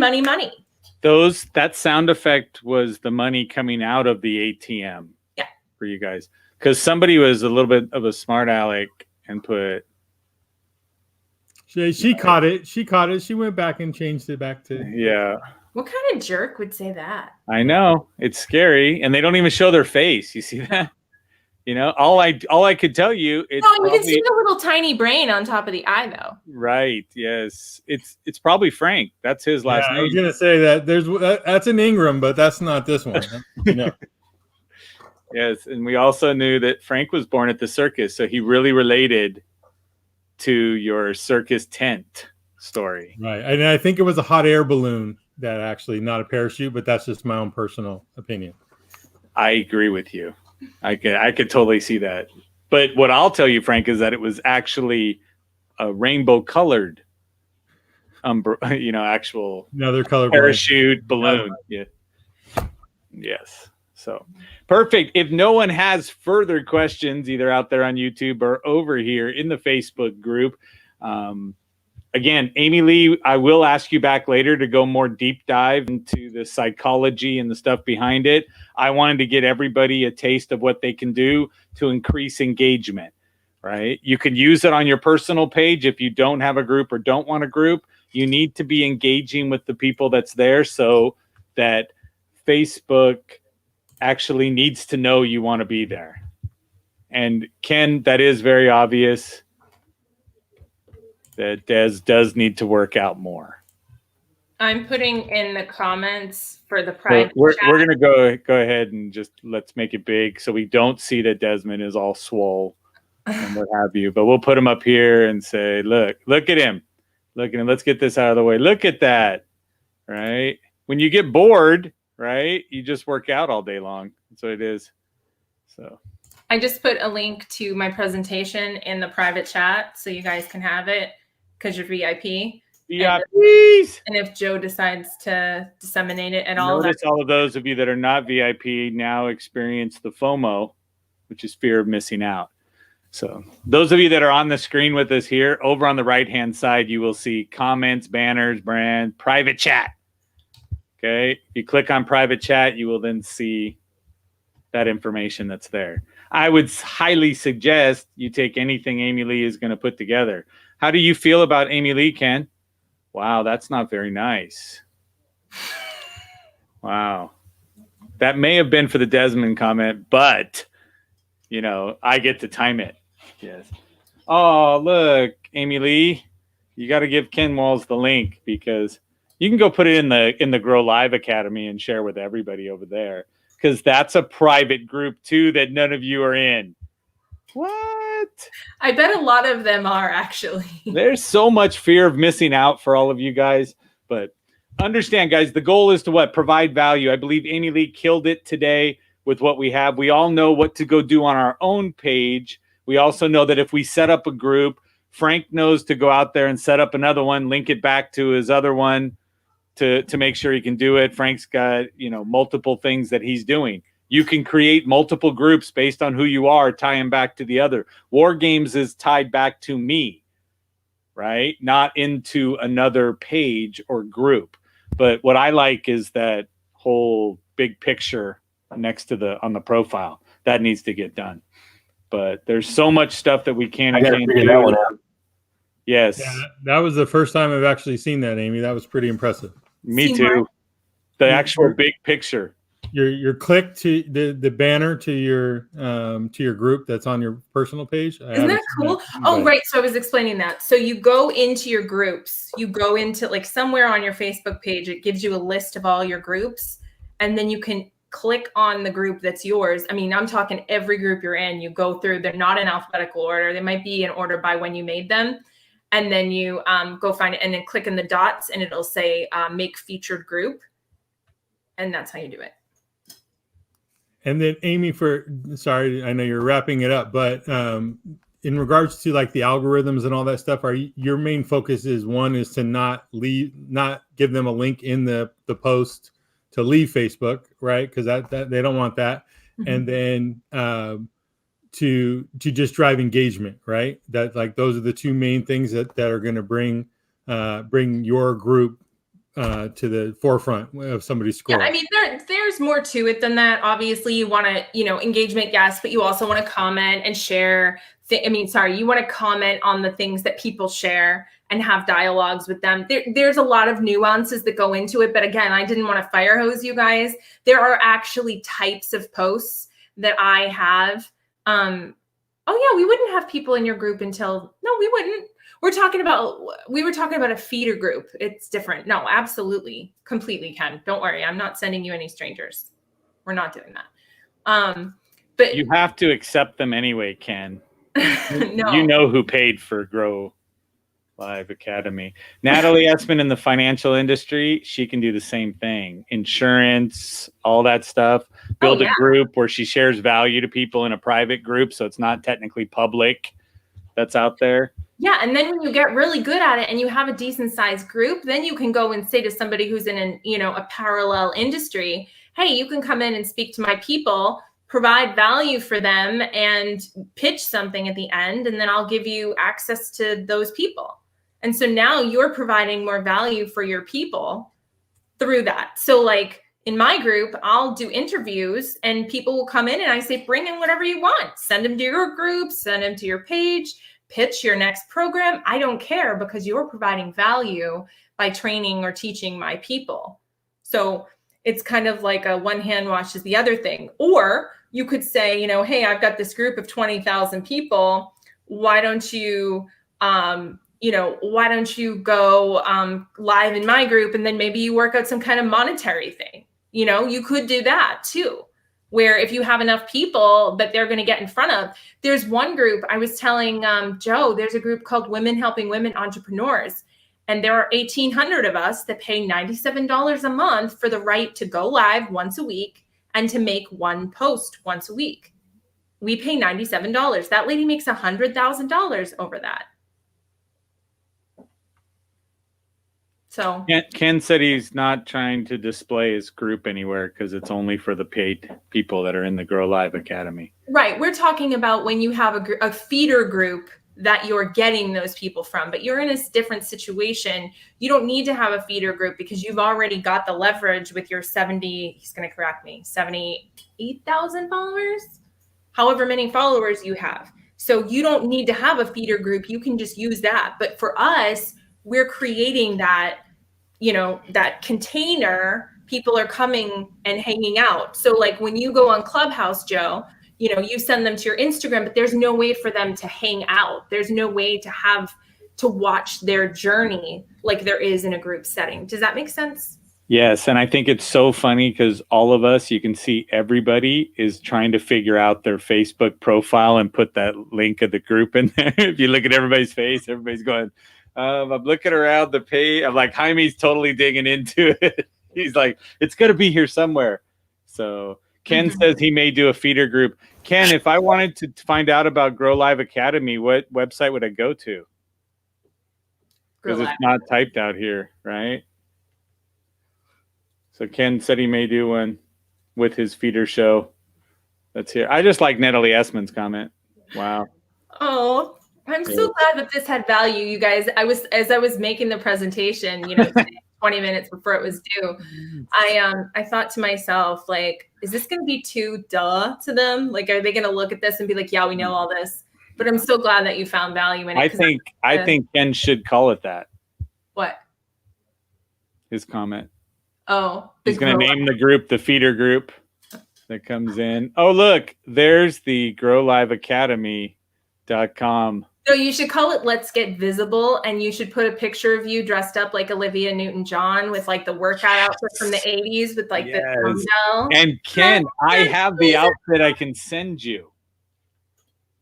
That sound effect was the money coming out of the ATM. Yeah. For you guys. Because somebody was a little bit of a smart aleck and put. She caught it. She went back and changed it back to. Yeah. What kind of jerk would say that? I know. It's scary. And they don't even show their face. You see that? All I could tell you is you can see the little tiny brain on top of the eye, though. Right. Yes. It's probably Frank. That's his last name. I was gonna say that that's an Ingram, but that's not this one. Yes, and we also knew that Frank was born at the circus, so he really related to your circus tent story. Right, and I think it was a hot air balloon that actually, not a parachute, but that's just my own personal opinion. I agree with you. I could totally see that. But what I'll tell you, Frank, is that it was actually a rainbow-colored, actual another color parachute balloon. Yeah. Yes. So perfect. If no one has further questions, either out there on YouTube or over here in the Facebook group, again, AmyLee, I will ask you back later to go more deep dive into the psychology and the stuff behind it. I wanted to get everybody a taste of what they can do to increase engagement, right? You can use it on your personal page if you don't have a group or don't want a group. You need to be engaging with the people that's there so that Facebook actually needs to know you want to be there. And Ken, that is very obvious that Des does need to work out more. I'm putting in the comments for the private we're chat. We're going to go ahead and just let's make it big so we don't see that Desmond is all swole and what have you. But we'll put him up here and say, look at him. Look at him. Let's get this out of the way. Look at that. Right? When you get bored, right, you just work out all day long. That's what it is. So I just put a link to my presentation in the private chat so you guys can have it because you're VIP. VIPs. And if Joe decides to disseminate it at all. Notice all of those of you that are not VIP now experience the FOMO, which is fear of missing out. So those of you that are on the screen with us here, over on the right-hand side, you will see comments, banners, brand, private chat. Okay. If you click on private chat, you will then see that information that's there. I would highly suggest you take anything AmyLee is going to put together. How do you feel about AmyLee, Ken? Wow, that's not very nice. Wow. That may have been for the Desmond comment, but, I get to time it. Yes. Oh, look. AmyLee, you got to give Ken Walls the link, because you can go put it in the Grow Live Academy and share with everybody over there, because that's a private group too that none of you are in. What? I bet a lot of them are, actually. There's so much fear of missing out for all of you guys, but understand, guys, the goal is to what? Provide value. I believe AmyLee killed it today with what we have. We all know what to go do on our own page. We also know that if we set up a group, Frank knows to go out there and set up another one, link it back to his other one to make sure he can do it. Frank's got, multiple things that he's doing. You can create multiple groups based on who you are, tie them back to the other. War Games is tied back to me, right? Not into another page or group. But what I like is that whole big picture next to on the profile. That needs to get done. But there's so much stuff that we can and can't do. That one out. Yes. Yeah, that was the first time I've actually seen that, Amy. That was pretty impressive. Me too. The actual big picture. Your click to the banner to your group that's on your personal page. Isn't that cool? Oh, right. So I was explaining that. So you go into your groups. You go into like somewhere on your Facebook page. It gives you a list of all your groups, and then you can click on the group that's yours. I mean, I'm talking every group you're in. You go through. They're not in alphabetical order. They might be in order by when you made them. And then you go find it and then click in the dots, and it'll say make featured group. And that's how you do it. And then Amy, sorry, I know you're wrapping it up, but in regards to like the algorithms and all that stuff, your main focus is to not give them a link in the post to leave Facebook, right? Because that they don't want that. Mm-hmm. And then to just drive engagement, right? That like those are the two main things that are going to bring your group to the forefront of somebody's scroll. Yeah, I mean, there's more to it than that. Obviously, you want to, engagement, yes, but you also want to comment and share. You want to comment on the things that people share and have dialogues with them. There's a lot of nuances that go into it. But again, I didn't want to fire hose you guys. There are actually types of posts that I have. We wouldn't have people in your group until, no, we wouldn't. We were talking about a feeder group. It's different. No, absolutely. Completely, Ken. Don't worry. I'm not sending you any strangers. We're not doing that. But you have to accept them anyway, Ken. No. You know who paid for Grow Live Academy. Natalie Esman in the financial industry, she can do the same thing. Insurance, all that stuff. Build a group where she shares value to people in a private group, so it's not technically public. That's out there. Yeah, and then when you get really good at it and you have a decent sized group, then you can go and say to somebody who's in a parallel industry, hey, you can come in and speak to my people, provide value for them, and pitch something at the end, and then I'll give you access to those people. And so now you're providing more value for your people through that. So like in my group, I'll do interviews and people will come in and I say, bring in whatever you want. Send them to your group, send them to your page, pitch your next program. I don't care, because you're providing value by training or teaching my people. So it's kind of like a one hand washes the other thing. Or you could say, hey, I've got this group of 20,000 people. Why don't you, go live in my group, and then maybe you work out some kind of monetary thing. You could do that too, where if you have enough people that they're going to get in front of. There's one group, I was telling Joe, there's a group called Women Helping Women Entrepreneurs. And there are 1,800 of us that pay $97 a month for the right to go live once a week and to make one post once a week. We pay $97. That lady makes $100,000 over that. So Ken said he's not trying to display his group anywhere because it's only for the paid people that are in the Grow Live Academy. Right. We're talking about when you have a feeder group that you're getting those people from, but you're in a different situation. You don't need to have a feeder group because you've already got the leverage with your 78,000 followers, however many followers you have. So you don't need to have a feeder group. You can just use that. But for us, we're creating that, that container. People are coming and hanging out. So like when you go on Clubhouse, Joe, you send them to your Instagram, but there's no way for them to hang out. There's no way to have to watch their journey like there is in a group setting. Does that make sense? Yes, and I think it's so funny because all of us, you can see everybody is trying to figure out their Facebook profile and put that link of the group in there. If you look at everybody's face, everybody's going, I'm looking around the page. I'm like, Jaime's totally digging into it. He's like, it's going to be here somewhere. So Ken says he may do a feeder group. Ken, if I wanted to find out about Grow Live Academy, what website would I go to? Because it's not typed out here, right? So Ken said he may do one with his feeder show. That's here. I just like Natalie Essman's comment. Wow. Oh, I'm so glad that this had value, you guys. As I was making the presentation, 20 minutes before it was due, I thought to myself, like, is this going to be too duh to them? Like, are they going to look at this and be like, yeah, we know all this? But I'm so glad that you found value in it. I think Ken should call it that. What? His comment. Oh, he's going to name the group the feeder group that comes in. Oh, look, there's the growliveacademy.com. So you should call it Let's Get Visible, and you should put a picture of you dressed up like Olivia Newton-John with like the workout outfit from the 80s with like the dumbbell. And Ken, I have the outfit I can send you.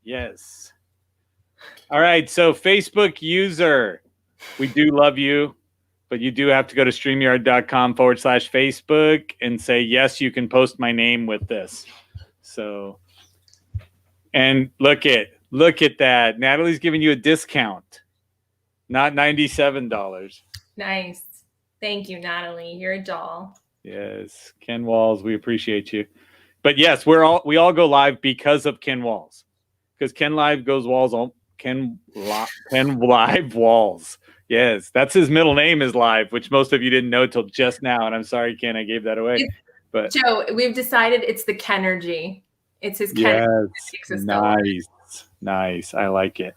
Yes. All right, so Facebook user, we do love you. But you do have to go to StreamYard.com/Facebook and say, yes, you can post my name with this. So, and look at that. Natalie's giving you a discount, not $97. Nice. Thank you, Natalie. You're a doll. Yes. Ken Walls, we appreciate you. But yes, we all go live because of Ken Walls. Because Ken Live goes walls on Ken Live Walls. Yes, that's his middle name is Live, which most of you didn't know till just now. And I'm sorry, Ken, I gave that away. But Joe, we've decided it's the Kenergy. It's his Kenergy. Yes, nice. I like it.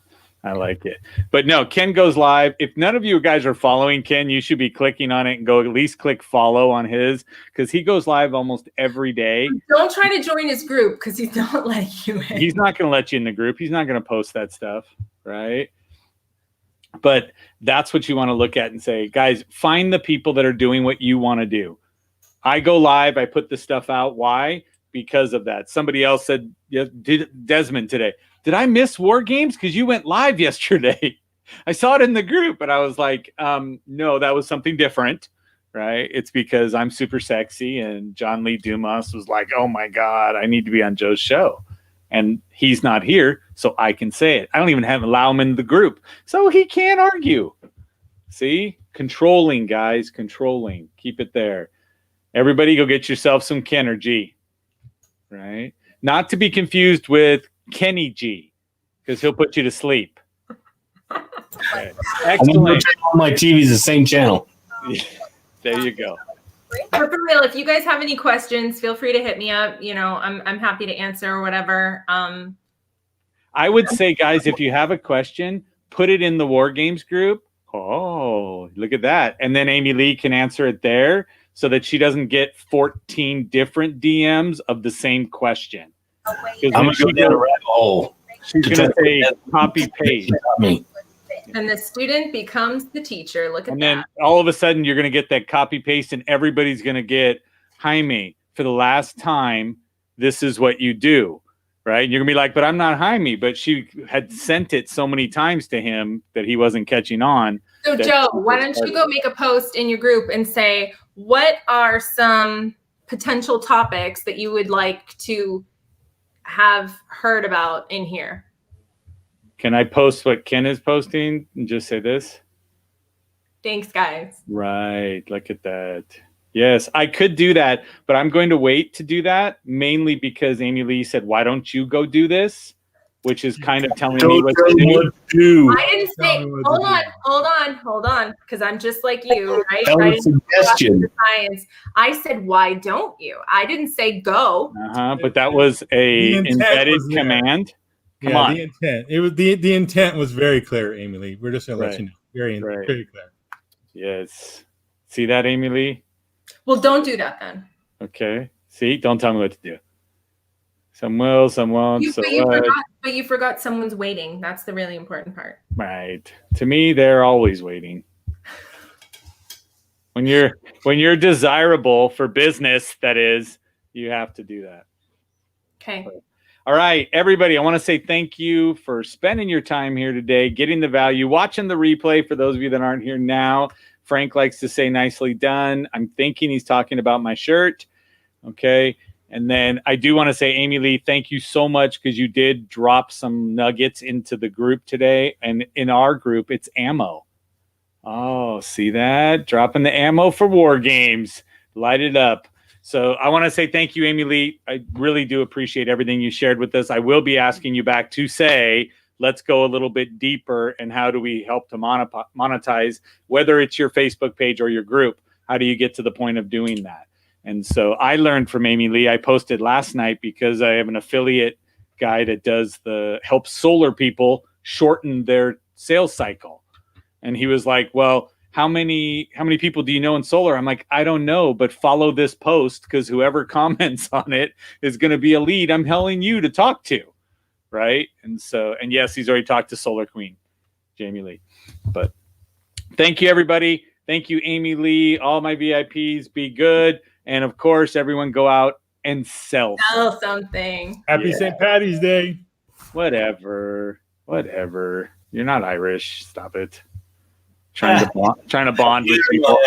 But no, Ken goes live. If none of you guys are following Ken, you should be clicking on it and go at least click follow on his, because he goes live almost every day. Don't try to join his group because he's not letting you in. He's not going to let you in the group. He's not going to post that stuff, right? But that's what you want to look at and say, guys, find the people that are doing what you want to do. I go live. I put the stuff out. Why? Because of that. Somebody else said, Desmond today, did I miss War Games? Because you went live yesterday. I saw it in the group. And I was like, no, that was something different, right? It's because I'm super sexy. And John Lee Dumas was like, oh, my God, I need to be on Joe's show. And he's not here, so I can say it. I don't even allow him in the group, so he can't argue. See? Controlling, guys. Controlling. Keep it there. Everybody go get yourself some Kenergy, right? Not to be confused with Kenny G, because he'll put you to sleep. Okay. Excellent. All my TV's the same channel. There you go. For real, if you guys have any questions, feel free to hit me up. I'm happy to answer or whatever. I would say, guys, if you have a question, put it in the War Games group. Oh, look at that. And then AmyLee can answer it there so that she doesn't get 14 different DMs of the same question. I'm going to go down a rabbit hole. She's going to say copy paste. And the student becomes the teacher. Look at that. And then all of a sudden you're going to get that copy paste and everybody's going to get, Jaime, for the last time, this is what you do, right? And you're going to be like, but I'm not Jaime. But she had sent it so many times to him that he wasn't catching on. So Joe, why don't you go make a post in your group and say, what are some potential topics that you would like to have heard about in here? Can I post what Ken is posting and just say this? Thanks, guys. Right. Look at that. Yes, I could do that, but I'm going to wait to do that mainly because AmyLee said, why don't you go do this? Which is kind of telling me what to do. I didn't say, hold on, because I'm just like you, right? That was a suggestion. I said, why don't you? I didn't say go. But that was a embedded command. Come on. The intent. It was the intent was very clear, AmyLee. We're just gonna let you know. Very clear. Yes. See that, AmyLee? Well, don't do that then. Okay. See, don't tell me what to do. Some will, some won't. But you forgot someone's waiting. That's the really important part. Right. To me, they're always waiting. When you're desirable for business, that is, you have to do that. Okay. All right, everybody, I want to say thank you for spending your time here today, getting the value, watching the replay. For those of you that aren't here now, Frank likes to say nicely done. I'm thinking he's talking about my shirt. Okay. And then I do want to say, AmyLee, thank you so much because you did drop some nuggets into the group today. And in our group, it's ammo. Oh, see that? Dropping the ammo for war games. Light it up. So I want to say thank you, AmyLee. I really do appreciate everything you shared with us. I will be asking you back to say, let's go a little bit deeper and how do we help to monetize, whether it's your Facebook page or your group. How do you get to the point of doing that? And so I learned from AmyLee. I posted last night because I have an affiliate guy that helps solar people shorten their sales cycle. And he was like, well, how many people do you know in solar? I'm like, I don't know, but follow this post because whoever comments on it is going to be a lead I'm telling you to talk to. Right. And yes, he's already talked to Solar Queen, Jamie Lee. But thank you, everybody. Thank you, AmyLee, all my VIPs. Be good. And of course, everyone go out and sell something. Happy St. Patty's Day. Whatever. You're not Irish. Stop it. Trying to bond with people.